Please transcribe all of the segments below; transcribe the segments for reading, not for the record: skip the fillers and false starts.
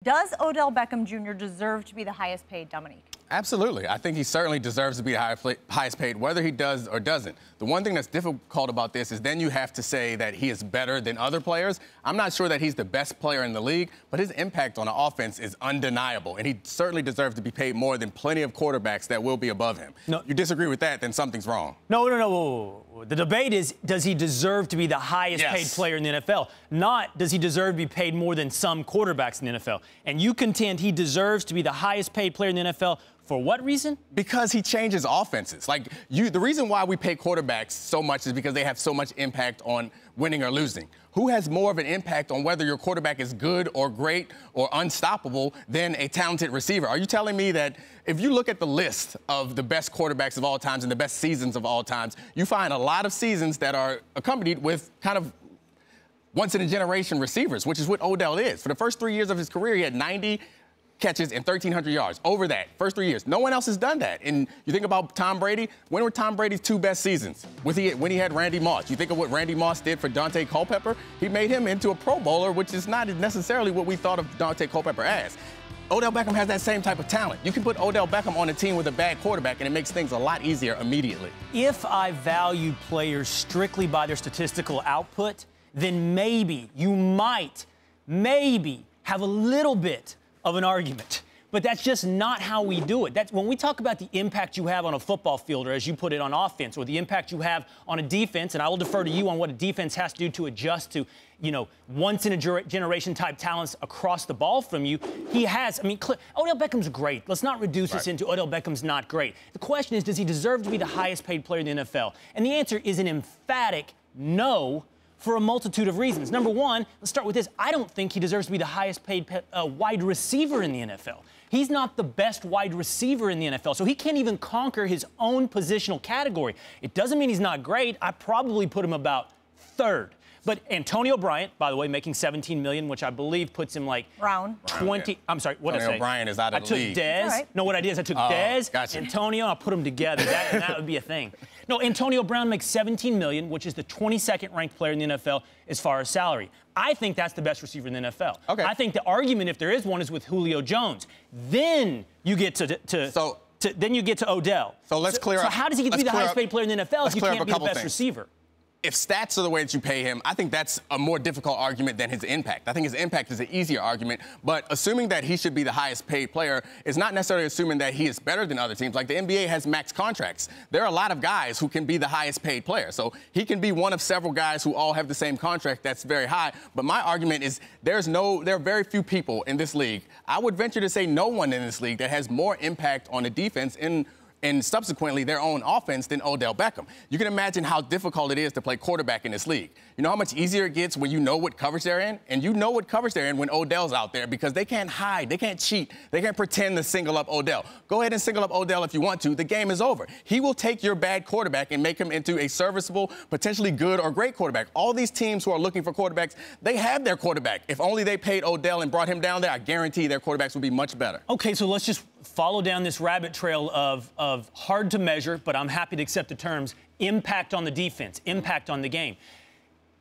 Does Odell Beckham Jr. deserve to be the highest paid, Dominique? Absolutely. I think he certainly deserves to be the highest paid, whether he does or doesn't. The one thing that's difficult about this is then you have to say that he is better than other players. I'm not sure that he's the best player in the league, but his impact on the offense is undeniable, and he certainly deserves to be paid more than plenty of quarterbacks that will be above him. No. You disagree with that, then something's wrong. No. The debate is, does he deserve to be the highest paid player in the NFL? Not, does he deserve to be paid more than some quarterbacks in the NFL? And you contend he deserves to be the highest paid player in the NFL. For what reason? Because he changes offenses. The reason why we pay quarterbacks so much is because they have so much impact on winning or losing. Who has more of an impact on whether your quarterback is good or great or unstoppable than a talented receiver? Are you telling me that if you look at the list of the best quarterbacks of all times and the best seasons of all times, you find a lot of seasons that are accompanied with kind of once-in-a-generation receivers, which is what Odell is. For the first 3 years of his career, he had 90 catches and 1,300 yards. Over that, first 3 years. No one else has done that. And you think about Tom Brady, when were Tom Brady's two best seasons? When he had Randy Moss. You think of what Randy Moss did for Dante Culpepper? He made him into a Pro Bowler, which is not necessarily what we thought of Dante Culpepper as. Odell Beckham has that same type of talent. You can put Odell Beckham on a team with a bad quarterback, and it makes things a lot easier immediately. If I value players strictly by their statistical output, then maybe you might, have a little bit of an argument. But that's just not how we do it. That's when we talk about the impact you have on a football field, or as you put it, on offense, or the impact you have on a defense, and I will defer to you on what a defense has to do to adjust to, once-in-a-generation type talents across the ball from you. He has, Odell Beckham's great. Let's not reduce this into Odell Beckham's not great. The question is, does he deserve to be the highest paid player in the NFL? And the answer is an emphatic no, for a multitude of reasons. Number one, let's start with this. I don't think he deserves to be the highest paid wide receiver in the NFL. He's not the best wide receiver in the NFL, so he can't even conquer his own positional category. It doesn't mean he's not great. I probably put him about third. But Antonio Bryant, by the way, making $17 million, which I believe puts him like Round 20. Yeah. I'm sorry, what did I say? Antonio Bryant is out of the league. I took Dez. Right. No, what I did is I took Dez, Antonio, I put them together. That would be a thing. No, Antonio Brown makes $17 million, which is the 22nd ranked player in the NFL as far as salary. I think that's the best receiver in the NFL. Okay. I think the argument, if there is one, is with Julio Jones. Then you get then you get to Odell. So let's clear up. So how does he get to be the highest paid player in the NFL if you can't be the best receiver? If stats are the way that you pay him, I think that's a more difficult argument than his impact. I think his impact is an easier argument, but assuming that he should be the highest paid player is not necessarily assuming that he is better than other teams. Like the NBA has max contracts. There are a lot of guys who can be the highest paid player. So he can be one of several guys who all have the same contract that's very high. But my argument is there are very few people in this league. I would venture to say no one in this league that has more impact on the defense and subsequently their own offense than Odell Beckham. You can imagine how difficult it is to play quarterback in this league. You know how much easier it gets when you know what coverage they're in? And you know what coverage they're in when Odell's out there because they can't hide, they can't cheat, they can't pretend to single up Odell. Go ahead and single up Odell if you want to. The game is over. He will take your bad quarterback and make him into a serviceable, potentially good or great quarterback. All these teams who are looking for quarterbacks, they have their quarterback. If only they paid Odell and brought him down there, I guarantee their quarterbacks would be much better. Okay, so let's just follow down this rabbit trail of hard to measure, but I'm happy to accept the terms, impact on the defense, impact on the game.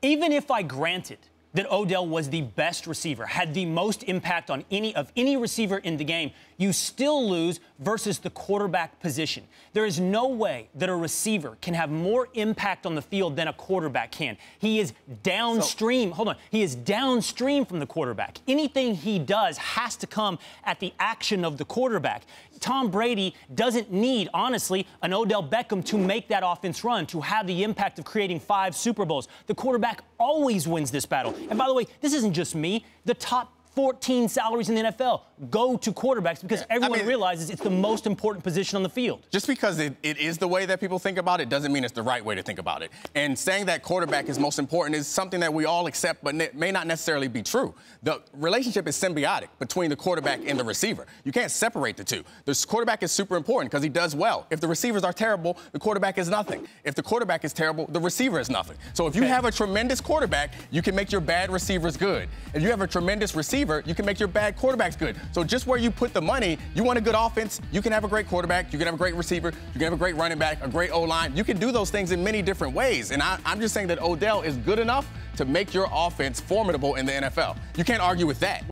Even if I granted that Odell was the best receiver, had the most impact on any receiver in the game, you still lose versus the quarterback position. There is no way that a receiver can have more impact on the field than a quarterback can. He is downstream. He is downstream from the quarterback. Anything he does has to come at the action of the quarterback. Tom Brady doesn't need, honestly, an Odell Beckham to make that offense run, to have the impact of creating 5 Super Bowls. The quarterback always wins this battle. And by the way, this isn't just me. The top 14 salaries in the NFL go to quarterbacks because everyone realizes it's the most important position on the field. Just because it is the way that people think about it doesn't mean it's the right way to think about it. And saying that quarterback is most important is something that we all accept but may not necessarily be true. The relationship is symbiotic between the quarterback and the receiver. You can't separate the two. The quarterback is super important because he does well. If the receivers are terrible, the quarterback is nothing. If the quarterback is terrible, the receiver is nothing. So if you have a tremendous quarterback, you can make your bad receivers good. If you have a tremendous receiver, you can make your bad quarterbacks good. So just where you put the money, you want a good offense, you can have a great quarterback, you can have a great receiver, you can have a great running back, a great O-line. You can do those things in many different ways. And I'm just saying that Odell is good enough to make your offense formidable in the NFL. You can't argue with that.